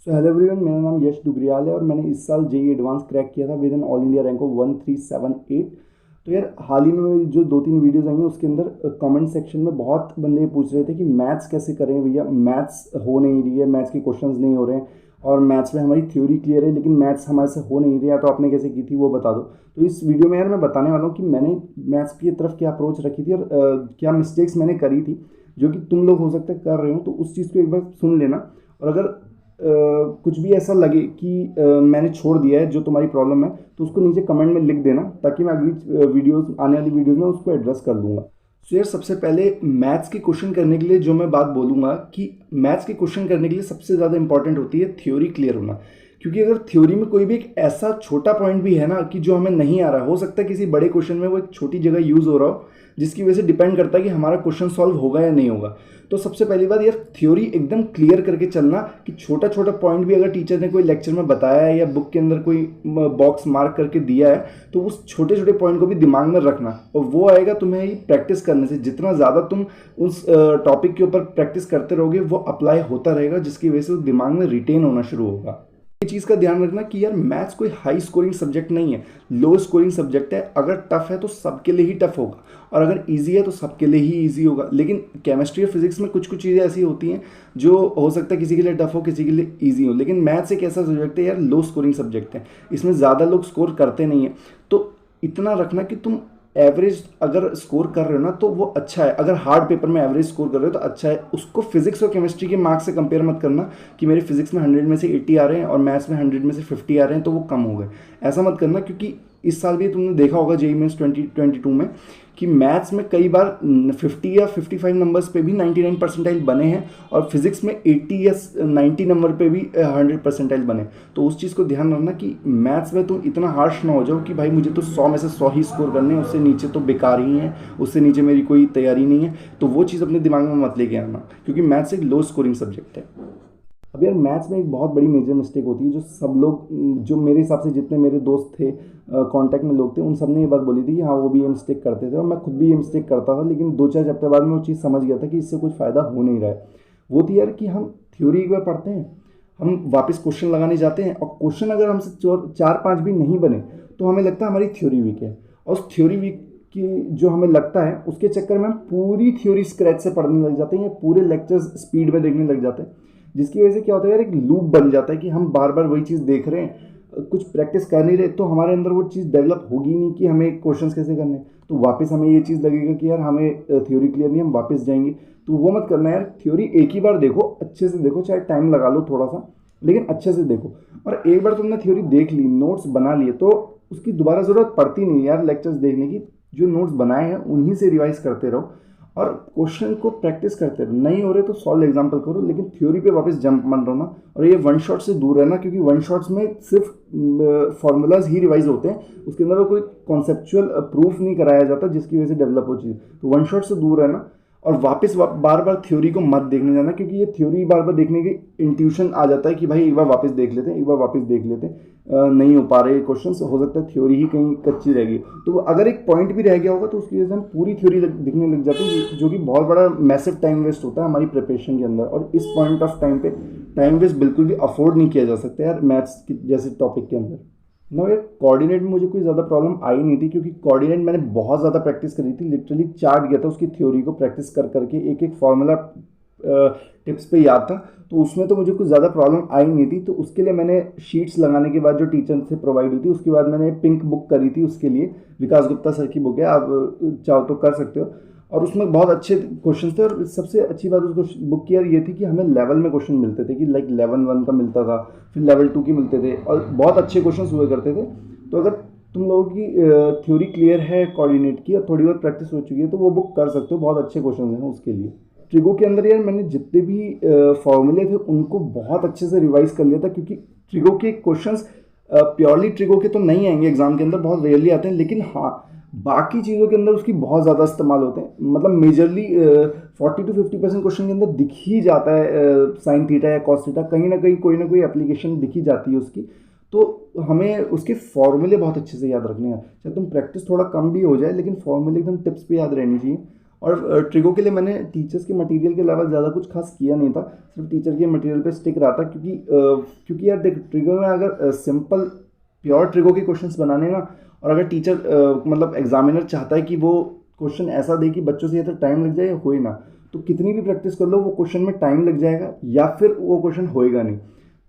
Hello everyone, मेरा नाम यश डुगरियाल है और मैंने इस साल जेई एडवांस क्रैक किया था with an all India rank of 1378। तो यार हाल ही में मेरी जो 2-3 वीडियोस आई हैं उसके अंदर कमेंट सेक्शन में बहुत बंदे ये पूछ रहे थे कि मैथ्स कैसे करें भैया, मैथ्स हो नहीं रही है, मैथ्स के क्वेश्चंस नहीं हो रहे हैं और मैथ्स में हमारी थ्योरी क्लियर है लेकिन मैथ्स हमारे से हो नहीं रही है, तो आपने कैसे की थी वो बता दो। तो इस वीडियो में यार मैं बताने वाला हूँ कि मैंने मैथ्स की तरफ क्या अप्रोच रखी थी और क्या मिस्टेक्स मैंने करी थी जो कि तुम लोग हो सकता है कर रहे हो। तो उस चीज़ को एक बार सुन लेना और अगर कुछ भी ऐसा लगे कि मैंने छोड़ दिया है जो तुम्हारी प्रॉब्लम है तो उसको नीचे कमेंट में लिख देना ताकि मैं अगली वीडियोस आने वाली वीडियोस में उसको एड्रेस कर दूंगा। सो यार सबसे पहले मैथ्स की क्वेश्चन करने के लिए जो मैं बात बोलूँगा कि मैथ्स की क्वेश्चन करने के लिए सबसे ज़्यादा इंपॉर्टेंट होती है थ्योरी क्लियर होना। क्योंकि अगर थ्योरी में कोई भी एक ऐसा छोटा पॉइंट भी है ना कि जो हमें नहीं आ रहा है, हो सकता है किसी बड़े क्वेश्चन में वो एक छोटी जगह यूज़ हो रहा हो जिसकी वजह से डिपेंड करता है कि हमारा क्वेश्चन सॉल्व होगा या नहीं होगा। तो सबसे पहली बात यार थ्योरी एकदम क्लियर करके चलना कि छोटा छोटा पॉइंट भी अगर टीचर ने कोई लेक्चर में बताया है या बुक के अंदर कोई बॉक्स मार्क करके दिया है तो उस छोटे छोटे पॉइंट को भी दिमाग में रखना और वो आएगा तुम्हें ही प्रैक्टिस करने से। जितना ज़्यादा तुम उस टॉपिक के ऊपर प्रैक्टिस करते रहोगे वो अप्लाई होता रहेगा जिसकी वजह से वो दिमाग में रिटेन होना शुरू होगा। ये चीज़ का ध्यान रखना कि यार मैथ्स कोई हाई स्कोरिंग सब्जेक्ट नहीं है, लो स्कोरिंग सब्जेक्ट है। अगर टफ है तो सबके लिए ही टफ होगा और अगर इजी है तो सबके लिए ही इजी होगा। लेकिन केमिस्ट्री और फिजिक्स में कुछ कुछ चीज़ें ऐसी होती हैं जो हो सकता है किसी के लिए टफ हो किसी के लिए इजी हो। लेकिन मैथ्स एक ऐसा सब्जेक्ट है यार, लो स्कोरिंग सब्जेक्ट है, इसमें ज़्यादा लोग स्कोर करते नहीं हैं। तो इतना रखना कि तुम एवरेज अगर स्कोर कर रहे हो ना तो वो अच्छा है। अगर हार्ड पेपर में एवरेज स्कोर कर रहे हो तो अच्छा है। उसको फिजिक्स और केमिस्ट्री के मार्क्स से कंपेयर मत करना कि मेरे फिजिक्स में 100 में से 80 आ रहे हैं और मैथ्स में 100 में से 50 आ रहे हैं तो वो कम हो गए। ऐसा मत करना, क्योंकि इस साल भी तुमने देखा होगा जेईई मेंस 2022 में कि मैथ्स में कई बार 50 या 55 नंबर्स पे भी 99 परसेंटाइल बने हैं और फिजिक्स में 80 या 90 नंबर पे भी 100 परसेंटाइल बने। तो उस चीज़ को ध्यान रखना कि मैथ्स में तुम इतना हार्श ना हो जाओ कि भाई मुझे तो 100 में से 100 ही स्कोर करने हैं, उससे नीचे तो बेकार ही हैं, उससे नीचे मेरी कोई तैयारी नहीं है। तो वो चीज़ अपने दिमाग में मत लेके आना क्योंकि मैथ्स एक लो स्कोरिंग सब्जेक्ट है। अब यार मैथ्स में एक बहुत बड़ी मेजर मिस्टेक होती है जो सब लोग, जो मेरे हिसाब से जितने मेरे दोस्त थे, कांटेक्ट में लोग थे, उन सब ने ये बात बोली थी कि हाँ वो भी ये मिस्टेक करते थे और मैं खुद भी ये मिस्टेक करता था। लेकिन 2-4 चैप्टर बाद में वो चीज़ समझ गया था कि इससे कुछ फ़ायदा हो नहीं रहा है। वो थी यार कि हम थ्योरी एक बार पढ़ते हैं, हम वापस क्वेश्चन लगाने जाते हैं और क्वेश्चन अगर हमसे 4-5 भी नहीं बने तो हमें लगता है हमारी थ्योरी वीक है। और उस थ्योरी वीक की जो हमें लगता है उसके चक्कर में हम पूरी थ्योरी स्क्रैच से पढ़ने लग जाते हैं या पूरे लेक्चर्स स्पीड में देखने लग जाते हैं, जिसकी वजह से क्या होता है यार एक लूप बन जाता है कि हम बार बार वही चीज़ देख रहे हैं, कुछ प्रैक्टिस कर नहीं रहे। तो हमारे अंदर वो चीज़ डेवलप होगी नहीं कि हमें क्वेश्चंस कैसे करने हैं। तो वापस हमें ये चीज़ लगेगा कि यार हमें थ्योरी क्लियर नहीं, हम वापस जाएंगे। तो वो मत करना यार, थ्योरी एक ही बार देखो, अच्छे से देखो, चाहे टाइम लगा लो थोड़ा सा लेकिन अच्छे से देखो। और एक बार तुमने थ्योरी देख ली, नोट्स बना लिए, तो उसकी दोबारा ज़रूरत पड़ती नहीं यार लेक्चर्स देखने की। जो नोट्स बनाए हैं उन्हीं से रिवाइज करते रहो और क्वेश्चन को प्रैक्टिस करते रहो। नहीं हो रहे तो सॉल्व एग्जाम्पल करो लेकिन थ्योरी पे वापस जंप मत रहना। और ये वन शॉट से दूर रहना क्योंकि वन शॉट्स में सिर्फ फॉर्मूलाज ही रिवाइज होते हैं, उसके अंदर कोई कॉन्सेप्चुअल प्रूफ नहीं कराया जाता जिसकी वजह से डेवलप हो चीज़। तो वन शॉट से दूर रहना और वापस बार बार थ्योरी को मत देखने जाना क्योंकि ये थ्योरी बार बार देखने की इंट्यूशन आ जाता है कि भाई एक बार वापस देख लेते हैं, एक बार वापस देख लेते हैं, नहीं हो पा रहे क्वेश्चंस, हो सकता है थ्योरी ही कहीं कच्ची रह गई। तो अगर एक पॉइंट भी रह गया होगा तो उसकी वजह से हम पूरी थ्योरी दिखने लग जाते हैं जो कि बहुत बड़ा मैसिव टाइम वेस्ट होता है हमारी प्रिपरेशन के अंदर। और इस पॉइंट ऑफ टाइम पे टाइम वेस्ट बिल्कुल भी अफोर्ड नहीं किया जा सकता यार मैथ्स जैसे टॉपिक के अंदर। ना यार कोऑर्डिनेट में मुझे कोई ज़्यादा प्रॉब्लम आई नहीं थी क्योंकि कोऑर्डिनेट मैंने बहुत ज़्यादा प्रैक्टिस करी थी, लिटरली चार्ट गया था उसकी थ्योरी को प्रैक्टिस कर करके, एक एक फार्मूला टिप्स पे याद था। तो उसमें तो मुझे कुछ ज़्यादा प्रॉब्लम आई नहीं थी। तो उसके लिए मैंने शीट्स लगाने के बाद जो टीचर से प्रोवाइड हुई थी उसके बाद मैंने पिंक बुक करी थी उसके लिए, विकास गुप्ता सर की बुक है, आप चाहो तो कर सकते हो। और उसमें बहुत अच्छे क्वेश्चन थे और सबसे अच्छी बात उस बुक की यार ये थी कि हमें लेवल में क्वेश्चन मिलते थे कि लाइक लेवल 1 का मिलता था, फिर लेवल 2 के मिलते थे और बहुत अच्छे क्वेश्चन हुए करते थे। तो अगर तुम लोगों की थ्योरी क्लियर है कोऑर्डिनेट की और थोड़ी बहुत प्रैक्टिस हो चुकी है तो वो बुक कर सकते हो, बहुत अच्छे क्वेश्चन हैं उसके लिए। ट्रिगो के अंदर यार मैंने जितने भी फॉर्मूले थे उनको बहुत अच्छे से रिवाइज कर लिया था क्योंकि ट्रिगो के क्वेश्चंस प्योरली ट्रिगो के तो नहीं आएंगे एग्जाम के अंदर, बहुत रेयरली आते हैं, लेकिन हाँ बाकी चीज़ों के अंदर उसकी बहुत ज़्यादा इस्तेमाल होते हैं। मतलब मेजरली 40-50% क्वेश्चन के अंदर दिख ही जाता है साइन थीटा या कॉस थीटा, कहीं ना कोई एप्लीकेशन दिख ही जाती है उसकी। तो हमें उसके फॉर्मूले बहुत अच्छे से याद रखने हैं, चाहे तुम प्रैक्टिस थोड़ा कम भी हो जाए लेकिन फॉर्मूले एकदम टिप्स पे याद रहनी चाहिए। और ट्रिगो के लिए मैंने टीचर्स के मटेरियल के अलावा ज़्यादा कुछ खास किया नहीं था, सिर्फ टीचर के मटेरियल पे स्टिक रहा था, क्योंकि यार देख ट्रिगो में अगर सिंपल प्योर ट्रिगो के क्वेश्चंस बनाने ना, और अगर टीचर मतलब एग्जामिनर चाहता है कि वो क्वेश्चन ऐसा दे कि बच्चों से या तो टाइम लग जाए या होए ना, तो कितनी भी प्रैक्टिस कर लो वो क्वेश्चन में टाइम लग जाएगा या फिर वो क्वेश्चन होएगा नहीं।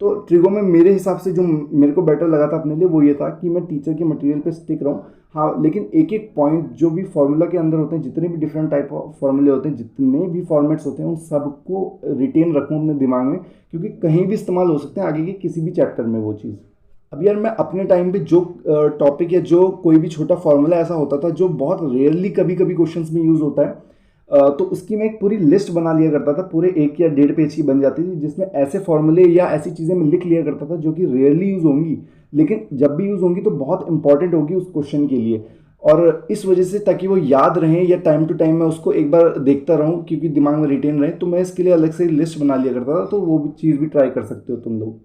तो ट्रिगो में मेरे हिसाब से जो मेरे को बेटर लगा था अपने लिए वो ये था कि मैं टीचर के मटेरियल पे स्टिक रहूँ। हाँ, लेकिन एक एक पॉइंट जो भी फार्मूला के अंदर होते हैं, जितने भी डिफरेंट टाइप ऑफ फार्मूले होते हैं, जितने भी फॉर्मेट्स होते हैं, उन सबको रिटेन रखूँ अपने दिमाग में, क्योंकि कहीं भी इस्तेमाल हो सकते हैं आगे के किसी भी चैप्टर में वो चीज़। अब यार मैं अपने टाइम पे जो टॉपिक या जो कोई भी छोटा फार्मूला ऐसा होता था जो बहुत रेयरली कभी कभी क्वेश्चंस में यूज़ होता है, तो उसकी मैं एक पूरी लिस्ट बना लिया करता था, पूरे 1 या 1.5 पेज की बन जाती थी, जिसमें ऐसे फॉर्मूले या ऐसी चीज़ें मैं लिख लिया करता था जो कि रेयरली यूज़ होंगी, लेकिन जब भी यूज़ होंगी तो बहुत इंपॉर्टेंट होगी उस क्वेश्चन के लिए। और इस वजह से ताकि वो याद रहें या टाइम टू टाइम मैं उसको एक बार देखता रहूं, क्योंकि दिमाग में रिटेन रहे, तो मैं इसके लिए अलग से लिस्ट बना लिया करता था। तो वो भी चीज़ भी ट्राई कर सकते हो तुम लोग।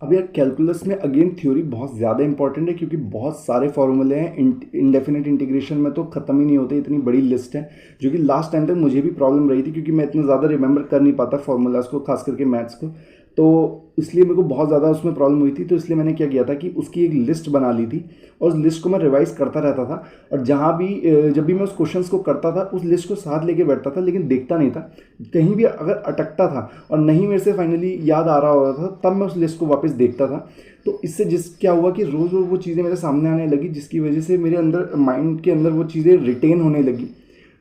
अब यार कैलकुलस में अगेन थ्योरी बहुत ज़्यादा इंपॉर्टेंट है, क्योंकि बहुत सारे फॉर्मूले हैं। इंडेफिनेट इंटीग्रेशन में तो ख़त्म ही नहीं होते, इतनी बड़ी लिस्ट है, जो कि लास्ट टाइम तक मुझे भी प्रॉब्लम रही थी, क्योंकि मैं इतना ज़्यादा रिमेंबर कर नहीं पाता फार्मूलाज को, खास करके मैथ्स को। तो इसलिए मेरे को बहुत ज़्यादा उसमें प्रॉब्लम हुई थी। तो इसलिए मैंने क्या किया था कि उसकी एक लिस्ट बना ली थी, और उस लिस्ट को मैं रिवाइज करता रहता था, और जहाँ भी जब भी मैं उस क्वेश्चंस को करता था उस लिस्ट को साथ लेके बैठता था, लेकिन देखता नहीं था। कहीं भी अगर अटकता था और नहीं मेरे से फाइनली याद आ रहा होता था, तब मैं उस लिस्ट को वापस देखता था। तो इससे क्या हुआ कि रोज़ रोज़ वो चीज़ें मेरे सामने आने लगी, जिसकी वजह से मेरे अंदर माइंड के अंदर वो चीज़ें रिटेन होने लगी,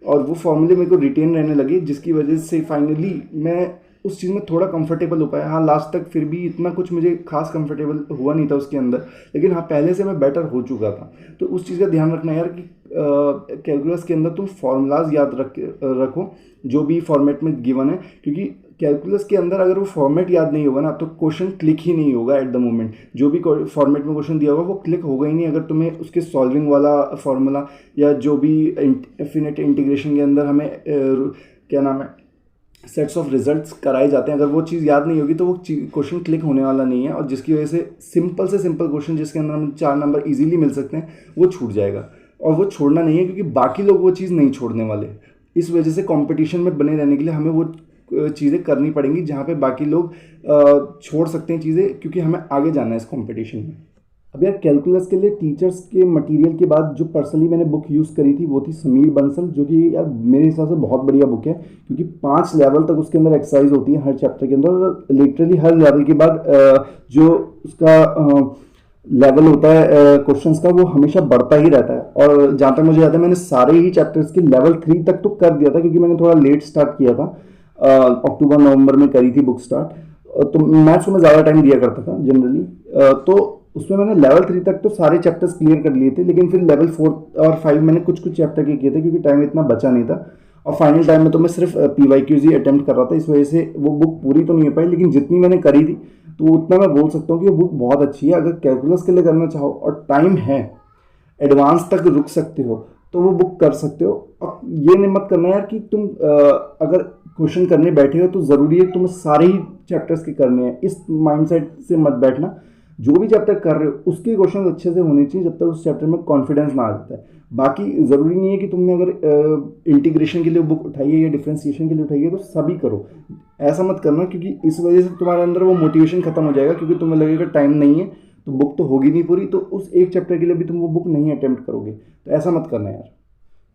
और वो फॉर्मूले मेरे को रिटेन रहने लगे, जिसकी वजह से फाइनली मैं उस चीज़ में थोड़ा कंफर्टेबल हो पाया। हाँ, लास्ट तक फिर भी इतना कुछ मुझे खास कंफर्टेबल हुआ नहीं था उसके अंदर, लेकिन हाँ पहले से मैं बेटर हो चुका था। तो उस चीज़ का ध्यान रखना यार कि कैलकुलस के अंदर तुम फार्मूलाज याद रखो जो भी फॉर्मेट में गिवन है, क्योंकि कैलकुलस के अंदर अगर वो फॉर्मेट याद नहीं होगा ना तो क्वेश्चन क्लिक ही नहीं होगा एट द मोमेंट। जो भी फॉर्मेट में क्वेश्चन दिया होगा वो क्लिक होगा ही नहीं अगर तुम्हें उसके सॉल्विंग वाला फार्मूला या जो भी इन्फिनिट इंटीग्रेशन के अंदर हमें क्या नाम है सेट्स ऑफ रिजल्ट्स कराए जाते हैं, अगर वो चीज़ याद नहीं होगी तो वो क्वेश्चन क्लिक होने वाला नहीं है, और जिसकी वजह से सिंपल से सिंपल क्वेश्चन जिसके अंदर हमें 4 नंबर इजीली मिल सकते हैं वो छूट जाएगा। और वो छोड़ना नहीं है, क्योंकि बाकी लोग वो चीज़ नहीं छोड़ने वाले। इस वजह से कंपटीशन में बने रहने के लिए हमें वो चीज़ें करनी पड़ेंगी जहाँ पे बाकी लोग छोड़ सकते हैं चीज़ें, क्योंकि हमें आगे जाना है इस कंपटीशन में। अब यार कैलकुलस के लिए टीचर्स के मटेरियल के बाद जो पर्सनली मैंने बुक यूज़ करी थी वो थी समीर बंसल, जो कि यार मेरे हिसाब से बहुत बढ़िया बुक है, क्योंकि 5 लेवल तक उसके अंदर एक्सरसाइज होती है हर चैप्टर के अंदर, और लिटरली हर लेवल के बाद जो उसका लेवल होता है क्वेश्चंस का वो हमेशा बढ़ता ही रहता है। और जहाँ तक मुझे याद है मैंने सारे ही चैप्टर्स के लेवल 3 तक तो कर दिया था, क्योंकि मैंने थोड़ा लेट स्टार्ट किया था, अक्टूबर नवंबर में करी थी बुक स्टार्ट। तो मैथ्स को मैं ज़्यादा टाइम दिया करता था जनरली, तो उसमें मैंने लेवल 3 तक तो सारे चैप्टर्स क्लियर कर लिए थे, लेकिन फिर लेवल 4 और 5 मैंने कुछ कुछ चैप्टर के किए थे, क्योंकि टाइम इतना बचा नहीं था, और फाइनल टाइम में तो मैं सिर्फ PYQs ही अटेम्प्ट कर रहा था। इस वजह से वो बुक पूरी तो नहीं हो पाई, लेकिन जितनी मैंने करी थी तो उतना मैं बोल सकता हूँ कि वो बुक बहुत अच्छी है। अगर कैलकुलस के लिए करना चाहो और टाइम है, एडवांस तक रुक सकते हो, तो वो बुक कर सकते हो। और ये नहीं मत करना यार कि तुम अगर क्वेश्चन करने बैठे हो तो ज़रूरी है तुम्हें सारे ही चैप्टर्स के करने हैं, इस माइंडसेट से मत बैठना। जो भी चैप्टर कर रहे हो उसके क्वेश्चन अच्छे से होने चाहिए, जब तक उस चैप्टर में कॉन्फिडेंस ना आ जाता है। बाकी ज़रूरी नहीं है कि तुमने अगर इंटीग्रेशन के लिए बुक उठाई है या डिफ्रेंसिएशन के लिए उठाई है तो सभी करो, ऐसा मत करना, क्योंकि इस वजह से तुम्हारे अंदर वो मोटिवेशन खत्म हो जाएगा, क्योंकि तुम्हें लगेगा टाइम नहीं है तो बुक तो होगी नहीं पूरी, तो उस एक चैप्टर के लिए भी तुम वो बुक नहीं अटेम्प्ट करोगे। तो ऐसा मत करना यार।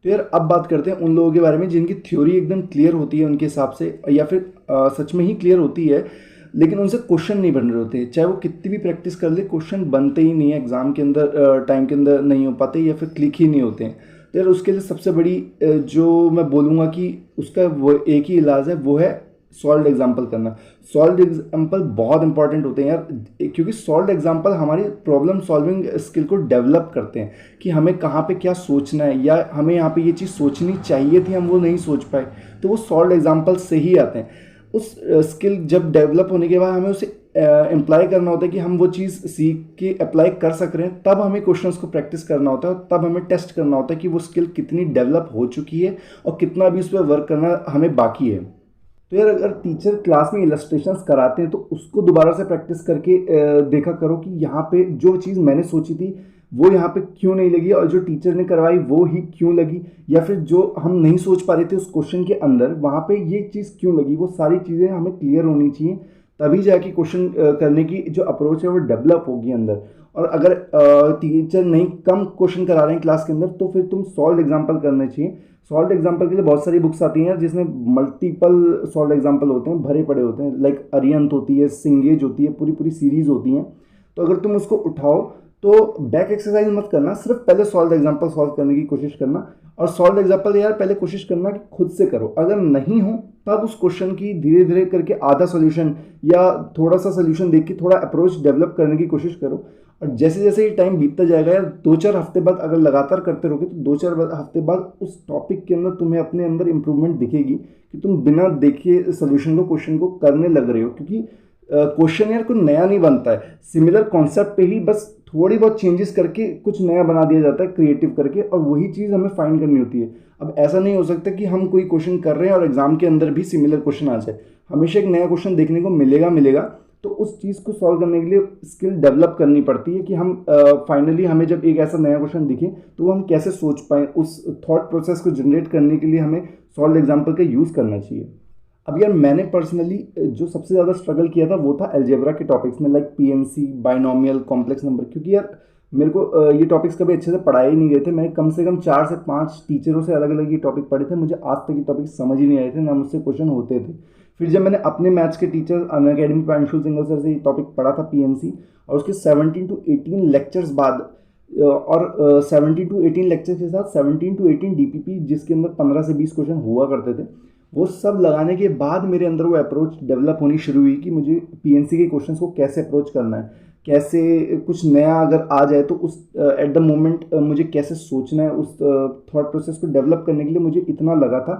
तो यार अब बात करते हैं उन लोगों के बारे में जिनकी थ्योरी एकदम क्लियर होती है उनके हिसाब से, या फिर सच में ही क्लियर होती है, लेकिन उनसे क्वेश्चन नहीं बन रहे होते। चाहे वो कितनी भी प्रैक्टिस कर ले, क्वेश्चन बनते ही नहीं है एग्जाम के अंदर, टाइम के अंदर नहीं हो पाते, या फिर क्लिक ही नहीं होते हैं। तो यार उसके लिए सबसे बड़ी जो मैं बोलूँगा कि उसका वो एक ही इलाज है, वो है सॉल्व्ड एग्जाम्पल करना। सॉल्व्ड एग्जाम्पल बहुत इंपॉर्टेंट होते हैं यार, क्योंकि सॉल्व्ड एग्जाम्पल हमारी प्रॉब्लम सॉल्विंग स्किल को डेवलप करते हैं, कि हमें कहाँ पे क्या सोचना है, या हमें यहाँ पे ये चीज़ सोचनी चाहिए थी, हम वो नहीं सोच पाए, तो वो सॉल्व्ड एग्जाम्पल से ही आते हैं। उस स्किल जब डेवलप होने के बाद हमें उसे इम्प्लाई करना होता है कि हम वो चीज़ सीख के अप्लाई कर सक रहे हैं, तब हमें क्वेश्चंस को प्रैक्टिस करना होता है, और तब हमें टेस्ट करना होता है कि वो स्किल कितनी डेवलप हो चुकी है और कितना भी उस पर वर्क करना हमें बाकी है। तो यार अगर टीचर क्लास में इलस्ट्रेशंस कराते हैं तो उसको दोबारा से प्रैक्टिस करके देखा करो कि यहाँ पे जो चीज़ मैंने सोची थी वो यहाँ पे क्यों नहीं लगी, और जो टीचर ने करवाई वो ही क्यों लगी, या फिर जो हम नहीं सोच पा रहे थे उस क्वेश्चन के अंदर वहाँ पे ये चीज़ क्यों लगी, वो सारी चीज़ें हमें क्लियर होनी चाहिए, तभी जाके क्वेश्चन करने की जो अप्रोच है वो डेवलप होगी अंदर। और अगर टीचर नहीं कम क्वेश्चन करा रहे हैं क्लास के अंदर, तो फिर तुम सॉल्व एग्जाम्पल करने चाहिए। सॉल्व एग्जाम्पल के लिए बहुत सारी बुक्स आती हैं यार, जिसमें मल्टीपल सॉल्व एग्जाम्पल होते हैं, भरे पड़े होते हैं, लाइक अरिहंत होती है, सिंगेज होती है, पूरी पूरी सीरीज होती हैं। तो अगर तुम उसको उठाओ तो बैक एक्सरसाइज मत करना, सिर्फ पहले सॉल्व एग्जाम्पल सॉल्व करने की कोशिश करना। और सॉल्व एग्जाम्पल यार पहले कोशिश करना कि खुद से करो, अगर नहीं हो तब उस क्वेश्चन की धीरे धीरे करके आधा सोल्यूशन या थोड़ा सा सोल्यूशन देख के थोड़ा अप्रोच डेवलप करने की कोशिश करो। और जैसे जैसे ये टाइम बीतता जाएगा यार, 2-4 हफ्ते बाद अगर लगातार करते रहोगे तो 2-4 हफ्ते बाद उस टॉपिक के अंदर तुम्हें अपने अंदर इंप्रूवमेंट दिखेगी कि तुम बिना देखे सोल्यूशन को क्वेश्चन को करने लग रहे हो। क्योंकि क्वेश्चन यार कुछ नया नहीं बनता है, सिमिलर कॉन्सेप्ट पे ही बस थोड़ी बहुत चेंजेस करके कुछ नया बना दिया जाता है क्रिएटिव करके, और वही चीज़ हमें फाइंड करनी होती है। अब ऐसा नहीं हो सकता कि हम कोई क्वेश्चन कर रहे हैं और एग्जाम के अंदर भी सिमिलर क्वेश्चन आ जाए, हमेशा एक नया क्वेश्चन देखने को मिलेगा। तो उस चीज़ को सॉल्व करने के लिए स्किल डेवलप करनी पड़ती है कि हम फाइनली हमें जब एक ऐसा नया क्वेश्चन दिखे तो वो हम कैसे सोच पाएँ, उस थॉट प्रोसेस को जनरेट करने के लिए हमें सॉल्व एग्जाम्पल का यूज़ करना चाहिए। अब यार मैंने पर्सनली जो सबसे ज़्यादा स्ट्रगल किया था वो था अलजेब्रा के टॉपिक्स में, like PNC, binomial, complex number. क्योंकि यार मेरे को ये टॉपिक्स कभी अच्छे से पढ़ाए ही नहीं गए थे, मैंने कम से कम 4 से 5 टीचरों से अलग अलग ये टॉपिक पढ़े थे, मुझे आज तक ये टॉपिक समझ ही नहीं आए थे, ना मुझसे क्वेश्चन होते थे। फिर जब मैंने अपने मैथ्स के टीचर अनअकैडमी पे अंशुल सिंगल सर से ये टॉपिक पढ़ा था पीएनसी, और उसके 17 to 18 लेक्चर्स बाद और 17 to 18 लेक्चर्स के साथ 17 to 18 डीपीपी, जिसके अंदर 15 से 20 क्वेश्चन हुआ करते थे, वो सब लगाने के बाद मेरे अंदर वो अप्रोच डेवलप होनी शुरू हुई कि मुझे पीएनसी के क्वेश्चंस को कैसे अप्रोच करना है, कैसे कुछ नया अगर आ जाए तो उस एट द मोमेंट मुझे कैसे सोचना है, उस थॉट प्रोसेस को डेवलप करने के लिए मुझे इतना लगा था।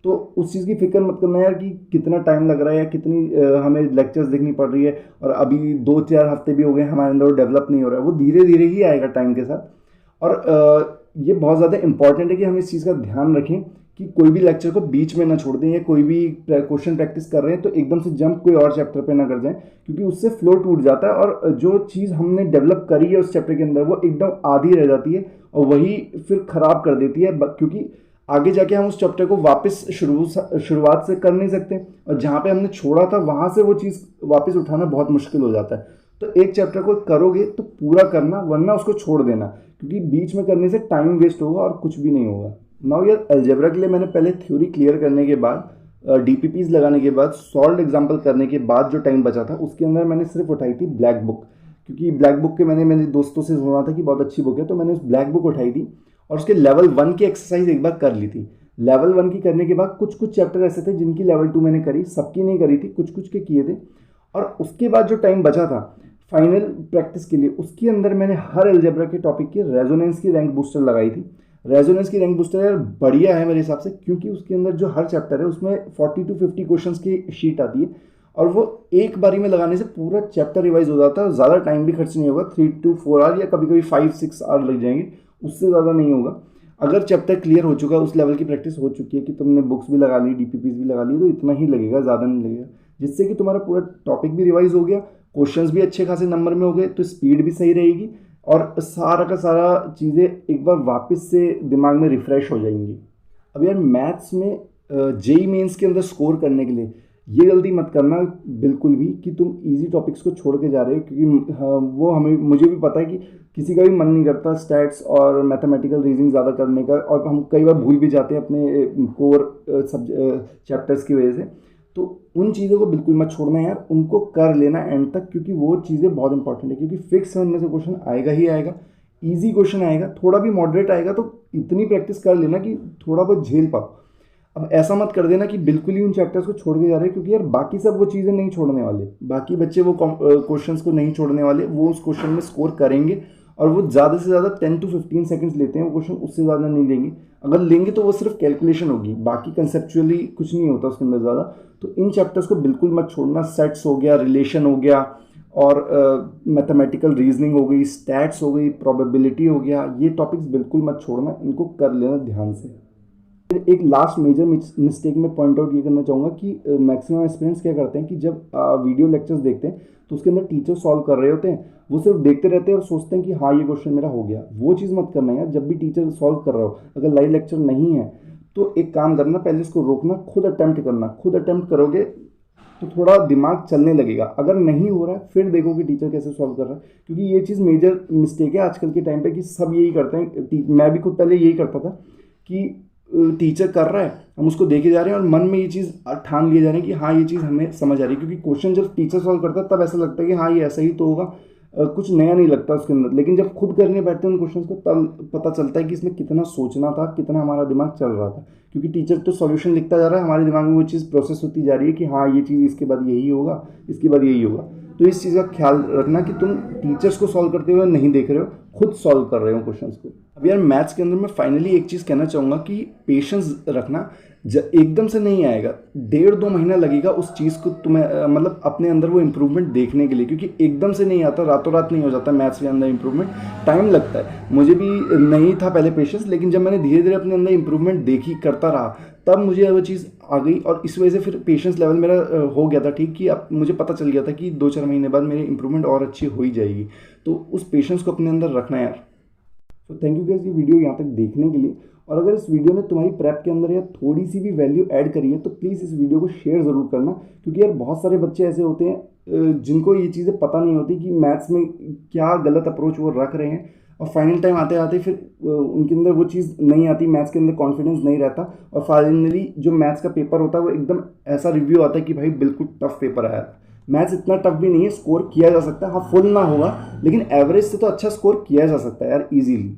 तो उस चीज़ की फिक्र मत करना यार कि कितना टाइम लग रहा है या कितनी हमें लेक्चर्स देखनी पड़ रही है, और अभी 2-4 हफ्ते भी हो गए हमारे अंदर वो डेवलप नहीं हो रहा है, वो धीरे धीरे ही आएगा टाइम के साथ। और ये बहुत ज़्यादा इंपॉर्टेंट है कि हम इस चीज़ का ध्यान रखें कि कोई भी लेक्चर को बीच में ना छोड़ दें, या कोई भी क्वेश्चन प्रैक्टिस कर रहे हैं तो एकदम से जंप कोई और चैप्टर पे ना कर जाएं, क्योंकि उससे फ्लो टूट जाता है और जो चीज़ हमने डेवलप करी है उस चैप्टर के अंदर वो एकदम आधी रह जाती है, और वही फिर ख़राब कर देती है, क्योंकि आगे जाके हम उस चैप्टर को वापस शुरुआत से कर नहीं सकते, और जहाँ पे हमने छोड़ा था वहाँ से वो चीज़ वापस उठाना बहुत मुश्किल हो जाता है। तो एक चैप्टर को करोगे तो पूरा करना, वरना उसको छोड़ देना, क्योंकि बीच में करने से टाइम वेस्ट होगा और कुछ भी नहीं होगा। नाउ यार अलजेब्रा के लिए मैंने पहले थ्योरी क्लियर करने के बाद डीपीपीज लगाने के बाद सॉल्व एग्जाम्पल करने के बाद जो टाइम बचा था उसके अंदर मैंने सिर्फ उठाई थी ब्लैक बुक, क्योंकि ब्लैक बुक के मैंने मेरे दोस्तों से सुना था कि बहुत अच्छी बुक है, तो मैंने उस ब्लैक बुक उठाई थी और उसके लेवल 1 की एक्सरसाइज एक बार कर ली थी। लेवल 1 की करने के बाद कुछ कुछ चैप्टर ऐसे थे जिनकी लेवल 2 मैंने करी, सबकी नहीं करी थी, कुछ कुछ के किए थे। और उसके बाद जो टाइम बचा था फाइनल प्रैक्टिस के लिए, उसके अंदर मैंने हर अलजेब्रा के टॉपिक की रेजोनेंस की रैंक बूस्टर लगाई थी। रेजोनेंस की रैंक बूस्टर यार बढ़िया है मेरे हिसाब से, क्योंकि उसके अंदर जो हर चैप्टर है उसमें 40 to 50 क्वेश्चंस की शीट आती है, और वो एक बारी में लगाने से पूरा चैप्टर रिवाइज हो जाता है, ज़्यादा टाइम भी खर्च नहीं होगा, 3 to 4 आवर या कभी कभी 5-6 आवर लग जाएंगे, उससे ज़्यादा नहीं होगा। अगर चैप्टर क्लियर हो चुका, उस लेवल की प्रैक्टिस हो चुकी है कि तुमने बुक्स भी लगा ली, डीपीपीज भी लगा ली, तो इतना ही लगेगा, ज़्यादा नहीं लगेगा, जिससे कि तुम्हारा पूरा टॉपिक भी रिवाइज हो गया, क्वेश्चंस भी अच्छे खासे नंबर में हो गए, तो स्पीड भी सही रहेगी, और सारा का सारा चीज़ें एक बार वापस से दिमाग में रिफ़्रेश हो जाएंगी। अब यार मैथ्स में जेई मेंस के अंदर स्कोर करने के लिए ये गलती मत करना बिल्कुल भी कि तुम इजी टॉपिक्स को छोड़ के जा रहे हो, क्योंकि वो मुझे भी पता है कि किसी का भी मन नहीं करता स्टैट्स और मैथमेटिकल रीजनिंग ज़्यादा करने का, और हम कई बार भूल भी जाते हैं अपने कोर चैप्टर्स की वजह से। तो उन चीज़ों को बिल्कुल मत छोड़ना यार, उनको कर लेना एंड तक, क्योंकि वो चीज़ें बहुत इंपॉर्टेंट है, क्योंकि फिक्स उनमें से क्वेश्चन आएगा ही आएगा, ईजी क्वेश्चन आएगा, थोड़ा भी मॉडरेट आएगा, तो इतनी प्रैक्टिस कर लेना कि थोड़ा बहुत झेल पाओ। अब ऐसा मत कर देना कि बिल्कुल ही उन चैप्टर्स को छोड़ के जा रहे हैं, क्योंकि यार बाकी सब वो चीज़ें नहीं छोड़ने वाले, बाकी बच्चे वो क्वेश्चंस को नहीं छोड़ने वाले, वो उस क्वेश्चन में स्कोर करेंगे, और वो ज़्यादा से ज़्यादा 10 to 15 सेकंड्स लेते हैं वो क्वेश्चन, उससे ज़्यादा नहीं लेंगे, अगर लेंगे तो वो सिर्फ कैलकुलेशन होगी, बाकी कंसेप्चुअली कुछ नहीं होता उसके अंदर ज़्यादा। तो इन चैप्टर्स को बिल्कुल मत छोड़ना, सेट्स हो गया, रिलेशन हो गया, और मैथमेटिकल रीजनिंग हो गई, स्टैट्स हो गई, प्रोबेबिलिटी हो गया, ये टॉपिक्स बिल्कुल मत छोड़ना, इनको कर लेना ध्यान से। फिर एक लास्ट मेजर मिस्टेक में पॉइंट आउट ये करना चाहूँगा कि मैक्सिमम एस्पिरेंट्स क्या करते हैं कि जब वीडियो लेक्चर्स देखते हैं तो उसके अंदर टीचर सॉल्व कर रहे होते हैं, वो सिर्फ देखते रहते हैं और सोचते हैं कि हाँ ये क्वेश्चन मेरा हो गया। वो चीज़ मत करना यार, जब भी टीचर सॉल्व कर रहा हो, अगर लाइव लेक्चर नहीं है तो एक काम करना, पहले इसको रोकना, खुद अटेम्प्ट करना। खुद अटेम्प्ट करोगे तो थोड़ा दिमाग चलने लगेगा। अगर नहीं हो रहा है फिर देखो कि टीचर कैसे सॉल्व कर रहा है, क्योंकि ये चीज़ मेजर मिस्टेक है आजकल के टाइम पे कि सब यही करते हैं। मैं भी खुद पहले यही करता था कि टीचर कर रहा है, हम उसको देखे जा रहे हैं और मन में ये चीज़ ठान लिए जा रहे हैं कि हाँ ये चीज़ हमें समझ आ रही है, क्योंकि क्वेश्चन जब टीचर सॉल्व करता है तब ऐसा लगता है कि हाँ ये ऐसा ही तो होगा, कुछ नया नहीं लगता उसके अंदर। लेकिन जब खुद करने बैठते हैं उन क्वेश्चंस को तब पता चलता है कि इसमें कितना सोचना था, कितना हमारा दिमाग चल रहा था, क्योंकि टीचर तो सॉल्यूशन लिखता जा रहा है, हमारे दिमाग में वो चीज़ प्रोसेस होती जा रही है कि हाँ ये चीज़ इसके बाद यही होगा, इसके बाद यही होगा। तो इस चीज़ का ख्याल रखना कि तुम टीचर्स को सॉल्व करते हुए नहीं देख रहे हो, खुद सॉल्व कर रहे हो क्वेश्चंस को। अब यार मैथ्स के अंदर मैं फाइनली एक चीज़ कहना चाहूँगा कि पेशेंस रखना। एकदम से नहीं आएगा, 1.5-2 महीना लगेगा उस चीज़ को तुम्हें मतलब अपने अंदर वो इम्प्रूवमेंट देखने के लिए, क्योंकि एकदम से नहीं आता, रातों रात नहीं हो जाता मैथ्स के अंदर इम्प्रूवमेंट, टाइम लगता है। मुझे भी नहीं था पहले पेशेंस, लेकिन जब मैंने धीरे धीरे अपने अंदर इम्प्रूवमेंट देखी, करता रहा, तब मुझे वो चीज़ आ गई और इस वजह से फिर पेशेंस लेवल मेरा हो गया था ठीक, कि अब मुझे पता चल गया था कि 2-4 महीने बाद मेरी इंप्रूवमेंट और अच्छी हो ही जाएगी। तो उस पेशेंस को अपने अंदर रखना यार। तो थैंक यू गाइस ये वीडियो यहाँ तक देखने के लिए, और अगर इस वीडियो ने तुम्हारी प्रेप के अंदर या थोड़ी सी भी वैल्यू ऐड करी है तो प्लीज़ इस वीडियो को शेयर ज़रूर करना, क्योंकि यार बहुत सारे बच्चे ऐसे होते हैं जिनको ये चीज़ें पता नहीं होती कि मैथ्स में क्या गलत अप्रोच वो रख रहे हैं, और फाइनल टाइम आते आते फिर उनके अंदर वो चीज़ नहीं आती, मैथ्स के अंदर कॉन्फिडेंस नहीं रहता, और फाइनली जो मैथ्स का पेपर होता है वो एकदम ऐसा रिव्यू आता है कि भाई बिल्कुल टफ पेपर आया। मैथ्स इतना टफ भी नहीं है, स्कोर किया जा सकता है, हाँ फुल ना होगा लेकिन एवरेज से तो अच्छा स्कोर किया जा सकता है यार इजीली।